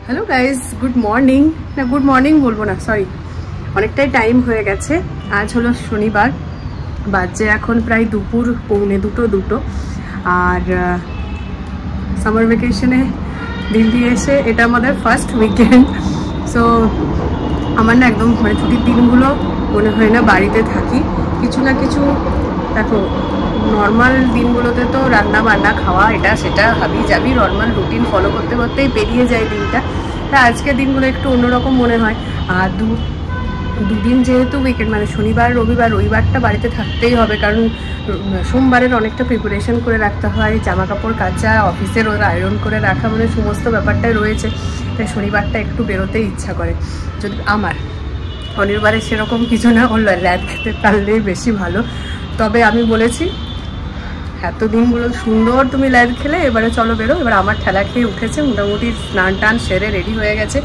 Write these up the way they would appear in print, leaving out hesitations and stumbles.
Hello guys, good morning. না, good morning বলবো না, সরি, অনেকটাই টাইম হয়ে গেছে। আজ হলো শনিবার, বাজে এখন প্রায় দুপুর 1:45 আর সামার ভ্যাকেশনে দিল্লি এসে এটা আমাদের ফার্স্ট উইকেন্ড। সো আমার না একদম মানে ছুটির দিনগুলো মনে হয় না বাড়িতে থাকি, কিছু না কিছু। দেখো, নর্মাল দিনগুলোতে তো রান্না বান্না খাওয়া এটা সেটা হাবি যাবি নর্মাল রুটিন ফলো করতে করতেই পেরিয়ে যায় দিনটা। তা আজকের দিনগুলো একটু অন্যরকম মনে হয়। আর দুদিন যেহেতু উইকেন্ড, মানে শনিবার রবিবারটা বাড়িতে থাকতেই হবে, কারণ সোমবারের অনেকটা প্রিপারেশন করে রাখতে হয়, জামা কাপড় কাচা, অফিসের ওরা আয়রন করে রাখা, মানে সমস্ত ব্যাপারটাই রয়েছে। তাই শনিবারটা একটু বেরোতেই ইচ্ছা করে। যদি আমার শনিবারে সেরকম কিছু না, ওর ল্যাদ খেতে পারলেই বেশি ভালো। তবে আমি বলেছি এত দিনগুলো সুন্দর তুমি ল্যাদ খেলে, এবারে চলো বেরো। এবার আমার ঠেলা খেয়ে উঠেছে, মোটামুটি স্নান টান সেরে রেডি হয়ে গেছে,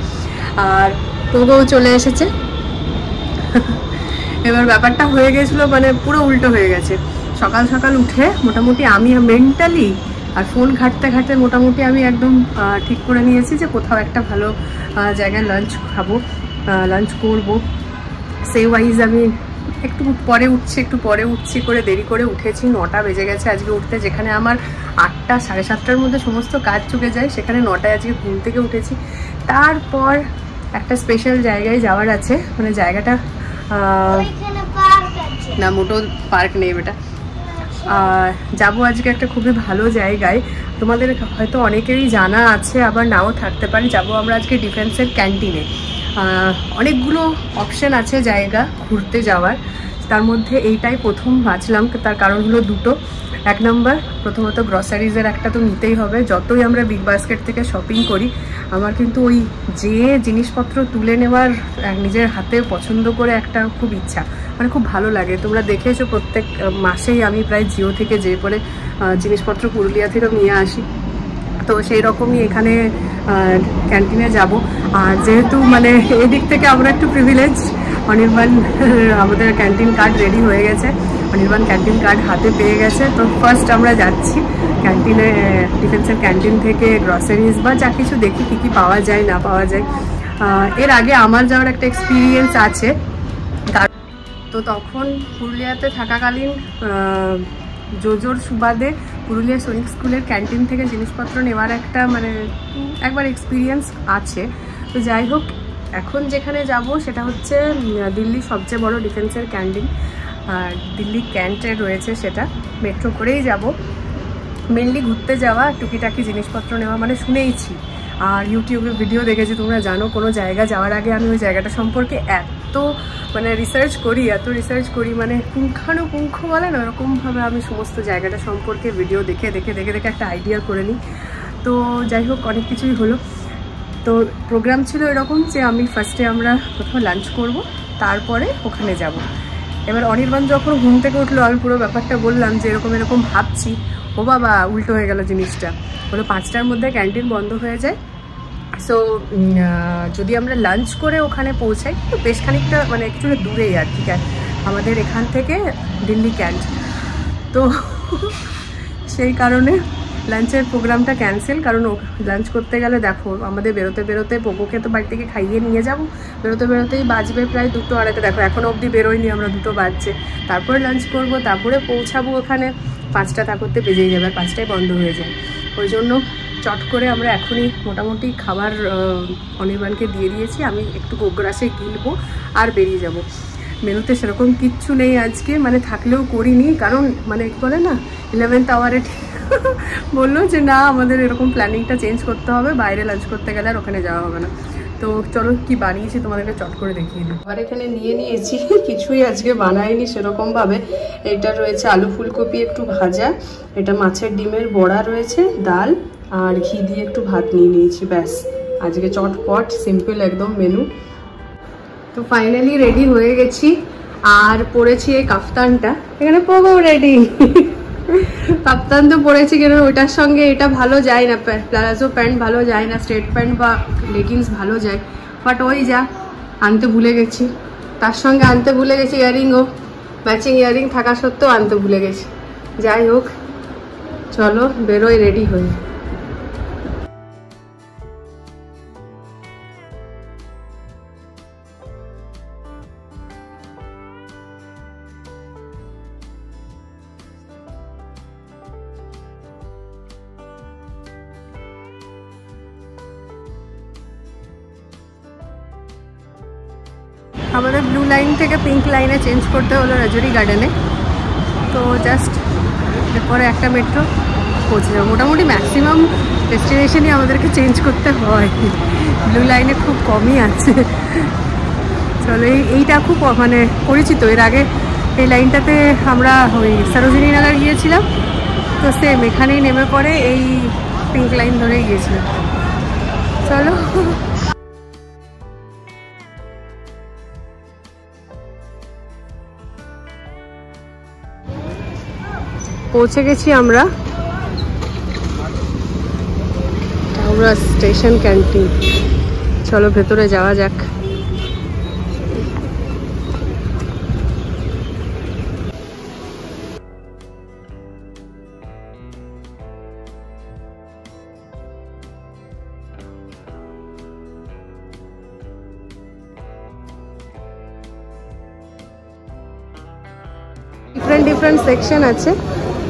আর পোগোও চলে এসেছে। এবার ব্যাপারটা হয়ে গেছিলো মানে পুরো উল্টো হয়ে গেছে। সকাল সকাল উঠে মোটামুটি আমি মেন্টালি আর ফোন ঘাঁটতে ঘাঁটতে মোটামুটি আমি একদম ঠিক করে নিয়েছি যে কোথাও একটা ভালো জায়গায় লাঞ্চ খাবো, লাঞ্চ করবো। সেই ওয়াইজ আমি একটু পরে উঠছি করে দেরি করে উঠেছি। 9টা বেজে গেছে আজকে উঠতে, যেখানে আমার 8টা 7:30টার মধ্যে সমস্ত কাজ চুকে যায়, সেখানে 9টায় আজকে ঘুম থেকে উঠেছি। তারপর একটা স্পেশাল জায়গায় যাওয়ার আছে, মানে জায়গাটা না, মোটো পার্ক নেই বেটা। যাবো আজকে একটা খুবই ভালো জায়গায়, তোমাদের হয়তো অনেকেরই জানা আছে, আবার নাও থাকতে পারে। যাবো আমরা আজকে ডিফেন্সের ক্যান্টিনে। অনেকগুলো অপশান আছে জায়গা ঘুরতে যাওয়ার, তার মধ্যে এইটাই প্রথম বাঁচলাম। তার কারণ হলো দুটো। এক নম্বর, প্রথমত গ্রসারিজের একটা তো নিতেই হবে। যতই আমরা বিগ বাস্কেট থেকে শপিং করি, আমার কিন্তু ওই যে জিনিসপত্র তুলে নেওয়ার নিজের হাতে পছন্দ করে একটা খুব ইচ্ছা, মানে খুব ভালো লাগে। তোমরা দেখেছো প্রত্যেক মাসেই আমি প্রায় জিও থেকে যে করে জিনিসপত্র পুরুলিয়া থেকে নিয়ে আসি। তো সেই রকমই এখানে ক্যান্টিনে যাব। আর যেহেতু মানে এই দিক থেকে আমরা একটু প্রিভিলেজ, অনির্বাণ আমাদের ক্যান্টিন কার্ড রেডি হয়ে গেছে, অনির্বাণ ক্যান্টিন কার্ড হাতে পেয়ে গেছে। তো ফার্স্ট আমরা যাচ্ছি ক্যান্টিনে, ডিফেন্সের ক্যান্টিন থেকে গ্রসারিজ বা যা কিছু দেখি কী কী পাওয়া যায় না পাওয়া যায়। এর আগে আমার যাওয়ার একটা এক্সপিরিয়েন্স আছে, তো তখন পুরুলিয়াতে থাকাকালীন জোজোর সুবাদে পুরুলিয়া সৈনিক স্কুলের ক্যান্টিন থেকে জিনিসপত্র নেওয়ার একটা মানে একবার এক্সপিরিয়েন্স আছে। তো যাই হোক, এখন যেখানে যাব সেটা হচ্ছে দিল্লির সবচেয়ে বড় ডিফেন্সের ক্যান্টিন, আর দিল্লি ক্যান্টে রয়েছে, সেটা মেট্রো করেই যাব। মেনলি ঘুরতে যাওয়া, টুকিটাকি জিনিসপত্র নেওয়া, মানে শুনেইছি আর ইউটিউবে ভিডিও দেখেছি। তোমরা জানো, কোনো জায়গা যাওয়ার আগে আমি ওই জায়গাটা সম্পর্কে এত রিসার্চ করি, মানে পুঙ্খানুপুঙ্খ বলে না, ওরকমভাবে আমি সমস্ত জায়গাটা সম্পর্কে ভিডিও দেখে একটা আইডিয়া করে নিই। তো যাই হোক, অনেক কিছুই হলো। তো প্রোগ্রাম ছিল এরকম যে আমি ফার্স্টে আমরা কোথাও লাঞ্চ করব, তারপরে ওখানে যাব। এবার অনির্বাণ যখন ঘুম থেকে উঠলো, আমি পুরো ব্যাপারটা বললাম যে এরকম ভাবছি। ও বাবা, উল্টো হয়ে গেল জিনিসটা। হলো 5টার মধ্যে ক্যান্টিন বন্ধ হয়ে যায়। সো যদি আমরা লাঞ্চ করে ওখানে পৌঁছাই, তো বেশ খানিকটা মানে একটু দূরেই আর কি আমাদের এখান থেকে দিল্লি ক্যান্ট। তো সেই কারণে লাঞ্চের প্রোগ্রামটা ক্যান্সেল, কারণ লাঞ্চ করতে গেলে দেখো আমাদের বেরোতে পোগোকে তো বাড়ি থেকে খাইয়ে নিয়ে যাবো, বেরোতেই বাজবে প্রায় 2টো 2:30। দেখো এখনও অবধি বেরোয়নি আমরা, 2টো বাজছে। তারপরে লাঞ্চ করব, তারপরে পৌঁছাবো ওখানে 5টা তা করতে বেজেই যাবে, 5টায় বন্ধ হয়ে যায়। ওই জন্য চট করে আমরা এখনই মোটামুটি খাবার অনির্বাণকে দিয়ে দিয়েছি। আমি একটু গোগ্রাসে গিলবো আর বেরিয়ে যাব। মেনুতে সেরকম কিচ্ছু নেই আজকে, মানে থাকলেও করিনি, কারণ মানে বলে না 11th আওয়ারে বললো যে না, আমাদের এরকম প্ল্যানিংটা চেঞ্জ করতে হবে, বাইরে লাঞ্চ করতে গেলে আর ওখানে যাওয়া হবে না। তো চলো কি বানিয়েছি তোমাদেরকে চট করে দেখিয়ে দিই। আবার এখানে নিয়ে নিয়েছি, কিছুই আজকে বানাইনি সেরকমভাবে। এটা রয়েছে আলু ফুলকপি একটু ভাজা, এটা মাছের ডিমের বড়া রয়েছে, ডাল আর ঘি দিয়ে একটু ভাত নিয়ে নিয়েছি, ব্যাস। আজকে চটপট সিম্পল একদম মেনু। তো ফাইনালি রেডি হয়ে গেছি, আর পরেছি এই কাফতানটা। এখানে পোগো রেডি, কাপ্তান তো পরেছি, কেন ওইটার সঙ্গে এটা ভালো যায় না, প্লাজো প্যান্ট ভালো যায় না, স্ট্রেট প্যান্ট বা লেগিংস ভালো যায়। বাট ওই যা আনতে ভুলে গেছি, তার সঙ্গে আনতে ভুলে গেছি ইয়ারিংও, ম্যাচিং ইয়ারিং থাকা সত্ত্বেও আনতে ভুলে গেছি। যাই হোক, চলো বেরোই রেডি হই। আমাদের ব্লু লাইন থেকে পিঙ্ক লাইনে চেঞ্জ করতে হলো রাজুরি গার্ডেনে। তো জাস্ট এরপরে একটা মেট্রো পৌঁছে যাবো। মোটামুটি ম্যাক্সিমাম ডেস্টিনেশনই আমাদেরকে চেঞ্জ করতে হয়, ব্লু লাইনে খুব কমই আছে। চলো, এইটা খুব মানে পরিচিত, এর আগে এই লাইনটাতে আমরা ওই সরোজিনী নগর গিয়েছিলাম, তো সেম এখানেই নেমে পড়ে এই পিঙ্ক লাইন ধরেই গিয়েছিলাম। চলো, পৌঁছে গেছি আমরা স্টেশন ক্যান্টিন। চলো ভেতরে যাওয়া যাক। ডিফারেন্ট সেকশন আছে,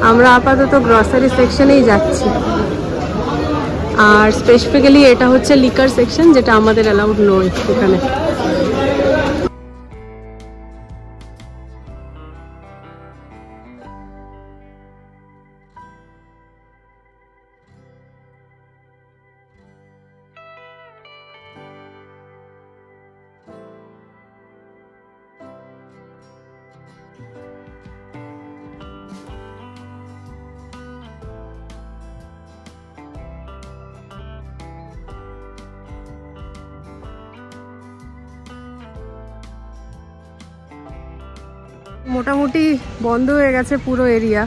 আমরা আপাতত গ্রসারি সেকশনেই যাচ্ছি। আর স্পেসিফিক্যালি এটা হচ্ছে লিকার সেকশন, যেটা আমাদের অ্যালাউড নয় এখানে। মোটামুটি বন্ধ হয়ে গেছে পুরো এরিয়া।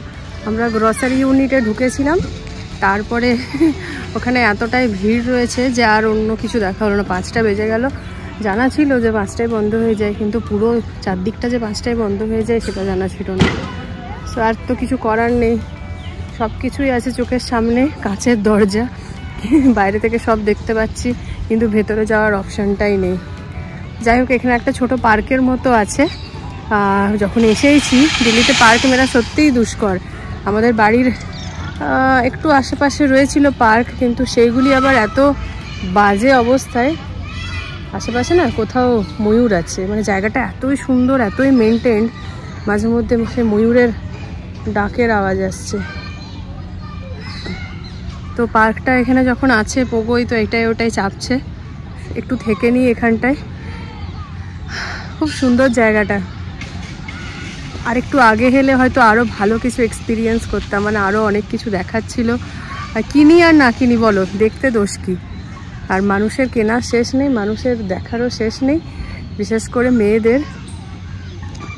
আমরা গ্রসারি ইউনিটে ঢুকেছিলাম, তারপরে ওখানে এতটাই ভিড় রয়েছে যে আর অন্য কিছু দেখা হলো না। 5টা বেজে গেল, জানা ছিল যে 5টায় বন্ধ হয়ে যায়, কিন্তু পুরো চারদিকটা যে 5টায় বন্ধ হয়ে যায় সেটা জানা ছিল না। সো আর তো কিছু করার নেই, সব কিছুই আছে চোখের সামনে, কাঁচের দরজা, বাইরে থেকে সব দেখতে পাচ্ছি, কিন্তু ভেতরে যাওয়ার অপশানটাই নেই। যাই হোক, এখানে একটা ছোট পার্কের মতো আছে। যখন এসেইছি, দিল্লিতে পার্ক মেরা সত্যিই দুষ্কর। আমাদের বাড়ির একটু আশেপাশে রয়েছিল পার্ক, কিন্তু সেইগুলি আবার এত বাজে অবস্থায়। আশেপাশে না কোথাও ময়ূর আছে, মানে জায়গাটা এতই সুন্দর, এতই মেনটেন্ড, মাঝে মধ্যে সে ময়ূরের ডাকের আওয়াজ আসছে। তো পার্কটা এখানে যখন আছে, পোগোই তো এটাই ওটাই চাপছে, একটু থেকে নিই এখানটায়। খুব সুন্দর জায়গাটা, আর একটু আগে হেলে হয়তো আরও ভালো কিছু এক্সপিরিয়েন্স করতাম, মানে আরও অনেক কিছু দেখাচ্ছিল। আর কিনি আর না কিনি বলো, দেখতে দোষ কি? আর মানুষের কেনার শেষ নেই, মানুষের দেখারও শেষ নেই, বিশেষ করে মেয়েদের।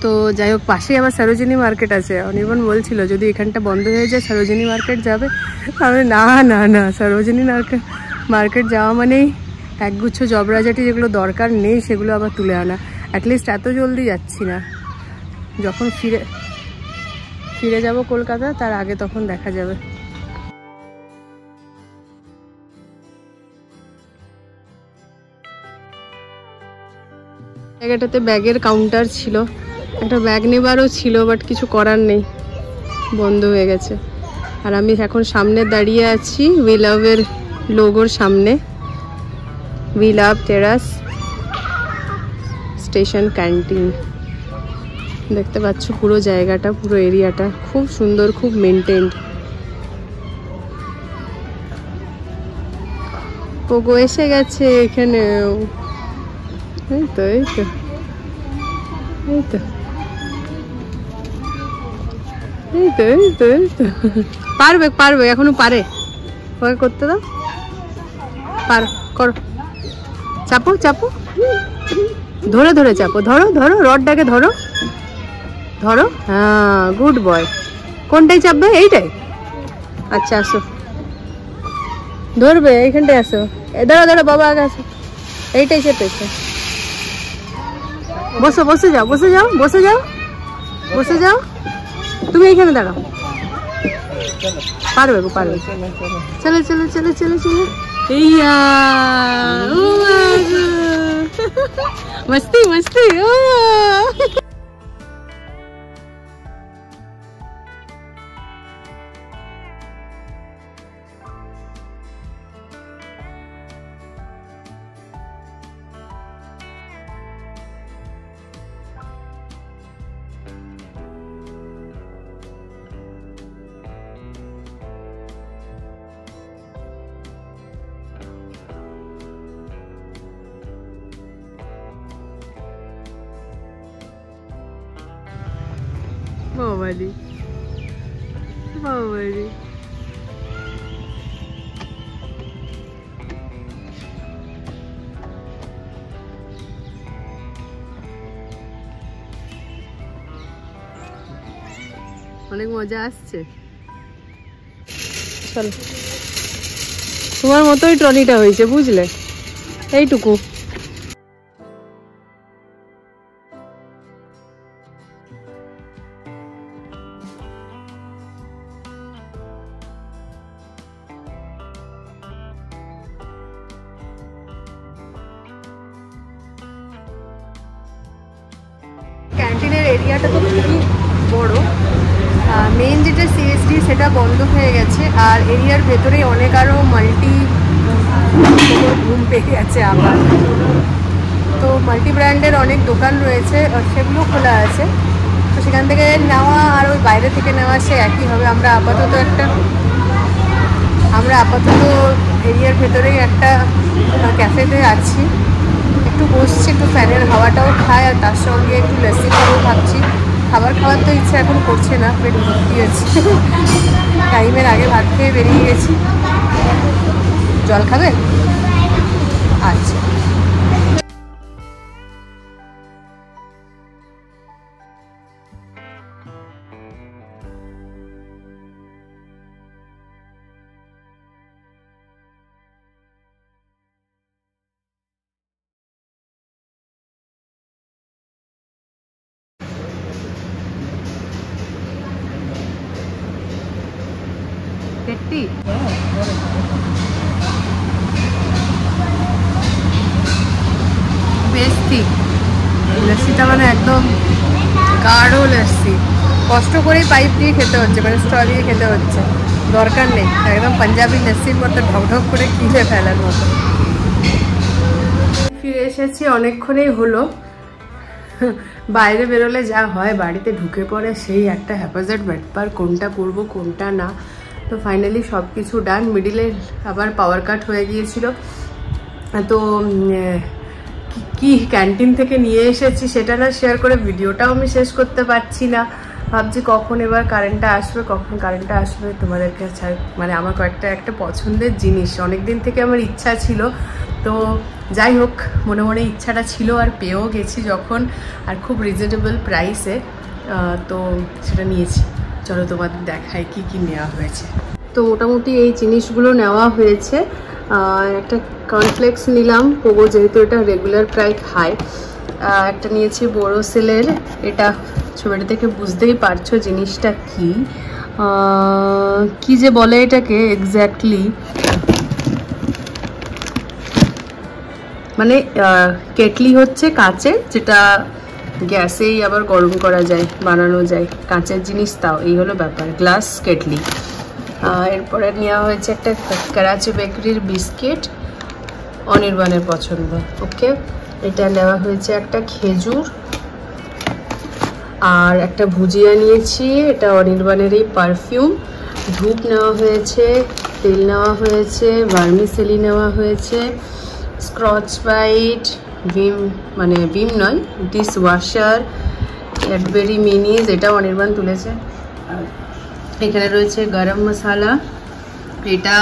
তো যাই হোক, পাশেই আবার সরোজিনী মার্কেট আছে। অনির্বাণ বলছিল যদি এখানটা বন্ধ হয়ে যায় সরোজিনী মার্কেট যাবে। আমি না না না, সরোজিনী মার্কেট যাওয়া মানেই একগুচ্ছ জবরাজাটি যেগুলো দরকার নেই সেগুলো আবার তুলে আনা। অ্যাটলিস্ট এত জলদি যাচ্ছি না, যখন ফিরে যাব কলকাতা তার আগে তখন দেখা যাবে। জায়গাটাতে ব্যাগের কাউন্টার ছিল, একটা ব্যাগ নেবারও ছিল, বাট কিছু করার নেই, বন্ধ হয়ে গেছে। আর আমি এখন সামনে দাঁড়িয়ে আছি উই লাভের লোগোর সামনে, উই লাভ টেরাস স্টেশন ক্যান্টিন। দেখতে পাচ্ছ পুরো জায়গাটা, পুরো এরিয়াটা খুব সুন্দর, খুব মেনটেন্ড। পোগো এসে গেছে এখানেও, এই তো এই তো এই তো এই তো এই তো এই তো পারবে পারবে, এখনো পারে, ওকে করতে দাও, পার করো, চাপো চাপো, ধরে ধরে চাপো, ধরো ধরো, রডটাকে ধরো ধরো, হ্যাঁ গুড বয়। কোনটাই চাপবে? এইটাই? আচ্ছা আসো, ধরবে এইখানটায়, আসো, দাঁড়া দাঁড়া বাবা আগে আসো, এইটাই চেপেছে। বসো, বসে যাও বসে যাও বসে যাও বসে যাও, তুমি এইখানে দাঁড়াও, পারবে গো পারবে। চলো চলো চলো চলো চলো, ইয়া মস্তি মস্তি। বাবারি বাবারি, অনেক মজা আসছে। চলো, তোমার মতোই ট্রলিটা হয়েছে বুঝলে, এইটুকু। ক্যান্টিনের এরিয়াটা তো খুবই বড়। মেন যেটা সিএসডি সেটা বন্ধ হয়ে গেছে, আর এরিয়ার ভেতরে অনেক আরও মাল্টি ঘুম পেয়ে গেছে আবার। তো মাল্টি ব্র্যান্ডের অনেক দোকান রয়েছে, সেগুলো খোলা আছে। তো সেখান থেকে নেওয়া আর ওই বাইরে থেকে নেওয়া সে একই হবে। আমরা আপাতত এরিয়ার ভেতরেই একটা ক্যাফেতে আছি, একটু বসছি, একটু ফ্যানের হাওয়াটাও খাই, আর তার সঙ্গে একটু লস্যি খাবো ভাবছি। খাবার খাওয়ার তো ইচ্ছা এখন করছে না, পেট ভর্তি হচ্ছে, টাইমের আগে ভাত খেয়ে বেরিয়ে গেছি। জল খাবে? আচ্ছা। দেখতি বেশি লস্যিটা মানে একদম গাঢ় লস্যি, কষ্ট করেই পাইপ দিয়ে খেতে হচ্ছে, মানে স্ট্র দিয়ে খেতে হচ্ছে, দরকার নেই একদম পাঞ্জাবি লস্যির মতো ঢকঢক করে কিনে ফেলার মতো। ফিরে এসেছি, অনেকক্ষণই হলো। বাইরে বেরোলে যা হয়, বাড়িতে ঢুকে পড়ে সেই একটা হ্যাপাজার্ড ব্যাপার, কোনটা করবো কোনটা না। তো ফাইনালি সব কিছু ডান। মিডিলে আবার পাওয়ার কাট হয়ে গিয়েছিল, তো কি ক্যান্টিন থেকে নিয়ে এসেছি সেটা না শেয়ার করে ভিডিওটাও আমি শেষ করতে পারছি না। ভাবছি কখন এবার কারেন্টটা আসবে তোমাদেরকে, মানে আমার একটা পছন্দের জিনিস, অনেকদিন থেকে আমার ইচ্ছা ছিল। তো যাই হোক, মনে মনে ইচ্ছাটা ছিল আর পেয়েও গেছি যখন, আর খুব রিজনেবল প্রাইসে, তো সেটা নিয়েছি। চলো তোমাদের দেখাই কি কি নেওয়া হয়েছে। তো মোটামুটি এই জিনিসগুলো নেওয়া হয়েছে। একটা কর্নফ্লেক্স নিলাম, পোগো যেহেতু এটা রেগুলার প্রায় খায়। একটা নিয়েছি বোরোসিলের, এটা ছবিটা দেখে বুঝতেই পারছো জিনিসটা কি যে বলে এটাকে এক্স্যাক্টলি, মানে কেটলি হচ্ছে কাচের, যেটা গ্যাসেই আবার গরম করা যায়, বানানো যায়, কাঁচের জিনিস। তাও এই হলো ব্যাপার, গ্লাস কেটলি। এরপরে নেওয়া হয়েছে একটা করাচি বেকারির বিস্কিট, অনির্বাণের পছন্দ। ওকে, এটা নেওয়া হয়েছে একটা খেজুর, আর একটা ভুজিয়া নিয়েছি, এটা অনির্বাণেরই পারফিউম। ধূপ নেওয়া হয়েছে, তেল নেওয়া হয়েছে, ভার্মিসেলি নেওয়া হয়েছে, স্ক্রচ ব্রাইট, ভিম নয়, ডিশ ওয়াশার, ক্যাডবেরি মিনিজ, এটা অনির্বাণ তুলেছে। এখানে রয়েছে গরম মশলা, এটা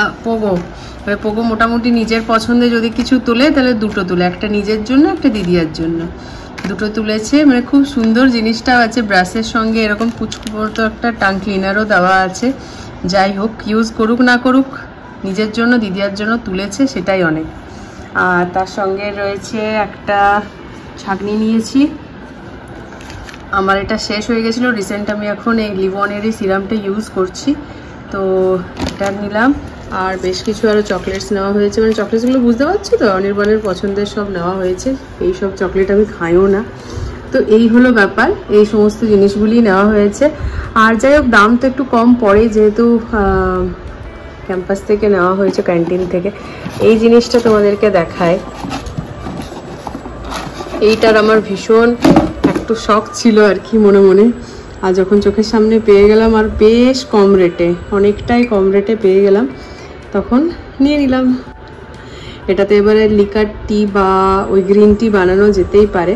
পোগো মোটামুটি নিজের পছন্দে যদি কিছু তোলে তাহলে দুটো তোলে, একটা নিজের জন্য একটা দিদিয়ার জন্য, দুটো তুলেছে। মানে খুব সুন্দর জিনিসটাও আছে, ব্রাশের সঙ্গে এরকম কুচকুপোতো একটা টাং ক্লিনারও দেওয়া আছে। যাই হোক, ইউজ করুক না করুক, নিজের জন্য দিদিয়ার জন্য তুলেছে, সেটাই অনেক। আর তার সঙ্গে রয়েছে একটা ছাঁকনি নিয়েছি, আমার এটা শেষ হয়ে গেছিলো রিসেন্ট, আমি এখন এই লিভনের সিরামটা ইউজ করছি, তো এটা নিলাম। আর বেশ কিছু আরও চকলেটস নেওয়া হয়েছে, মানে চকলেটসগুলো বুঝতে পারছো তো, অনির্বাণের পছন্দের সব নেওয়া হয়েছে। এই সব চকলেট আমি খাইও না, তো এই হলো ব্যাপার, এই সমস্ত জিনিসগুলি নেওয়া হয়েছে। আর যাই হোক, দাম তো একটু কম পড়ে, যেহেতু ক্যাম্পাস থেকে নেওয়া হয়েছে, ক্যান্টিন থেকে। এই জিনিসটা তোমাদেরকে দেখায়, এইটার আমার ভীষণ একটু শখ ছিল আর কি মনে মনে, আর যখন চোখের সামনে পেয়ে গেলাম, আর বেশ কম রেটে, অনেকটাই কম রেটে পেয়ে গেলাম, তখন নিয়ে নিলাম। এটাতে এবারে লিকার টি বা ওই গ্রিন টি বানানো যেতেই পারে।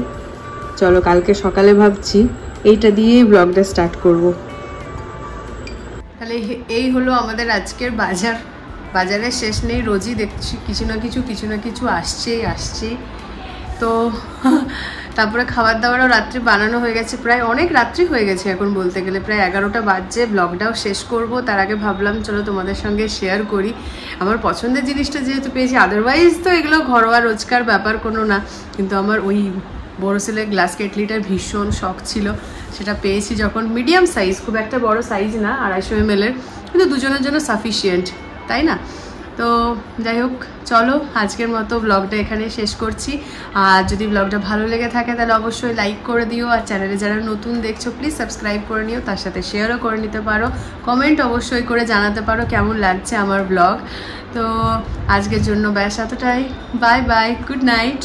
চলো, কালকে সকালে ভাবছি এইটা দিয়ে ব্লগটা স্টার্ট করব। তাহলে এই হলো আমাদের আজকের বাজারের শেষ নেই, রোজই দেখছি কিছু না কিছু আসছেই। তো তারপরে খাবার দাবারও রাত্রি বানানো হয়ে গেছে, প্রায় অনেক রাত্রি হয়ে গেছে এখন বলতে গেলে, প্রায় 11টা বাজছে। ব্লগটাও শেষ করব, তার আগে ভাবলাম চলো তোমাদের সঙ্গে শেয়ার করি আমার পছন্দের জিনিসটা যেহেতু পেয়েছি। আদারওয়াইজ তো এগুলো ঘরোয়া রোজকার ব্যাপার কোনো না, কিন্তু আমার ওই বোরোসিলের গ্লাস কেটলিটার ভীষণ শখ ছিল, সেটা পেয়েছি যখন। মিডিয়াম সাইজ, খুব একটা বড় সাইজ না, 250 ml, কিন্তু দুজনের জন্য সাফিসিয়েন্ট, তাই না? তো যাই হোক, চলো আজকের মতো ব্লগটা এখানে শেষ করছি। আর যদি ব্লগটা ভালো লেগে থাকে তাহলে অবশ্যই লাইক করে দিও, আর চ্যানেলে যারা নতুন দেখছো প্লিজ সাবস্ক্রাইব করে নিও, তার সাথে শেয়ারও করে নিতে পারো, কমেন্ট অবশ্যই করে জানাতে পারো কেমন লাগছে আমার ব্লগ। তো আজকের জন্য ব্যাস এতটাই, বাই বাই, গুড নাইট।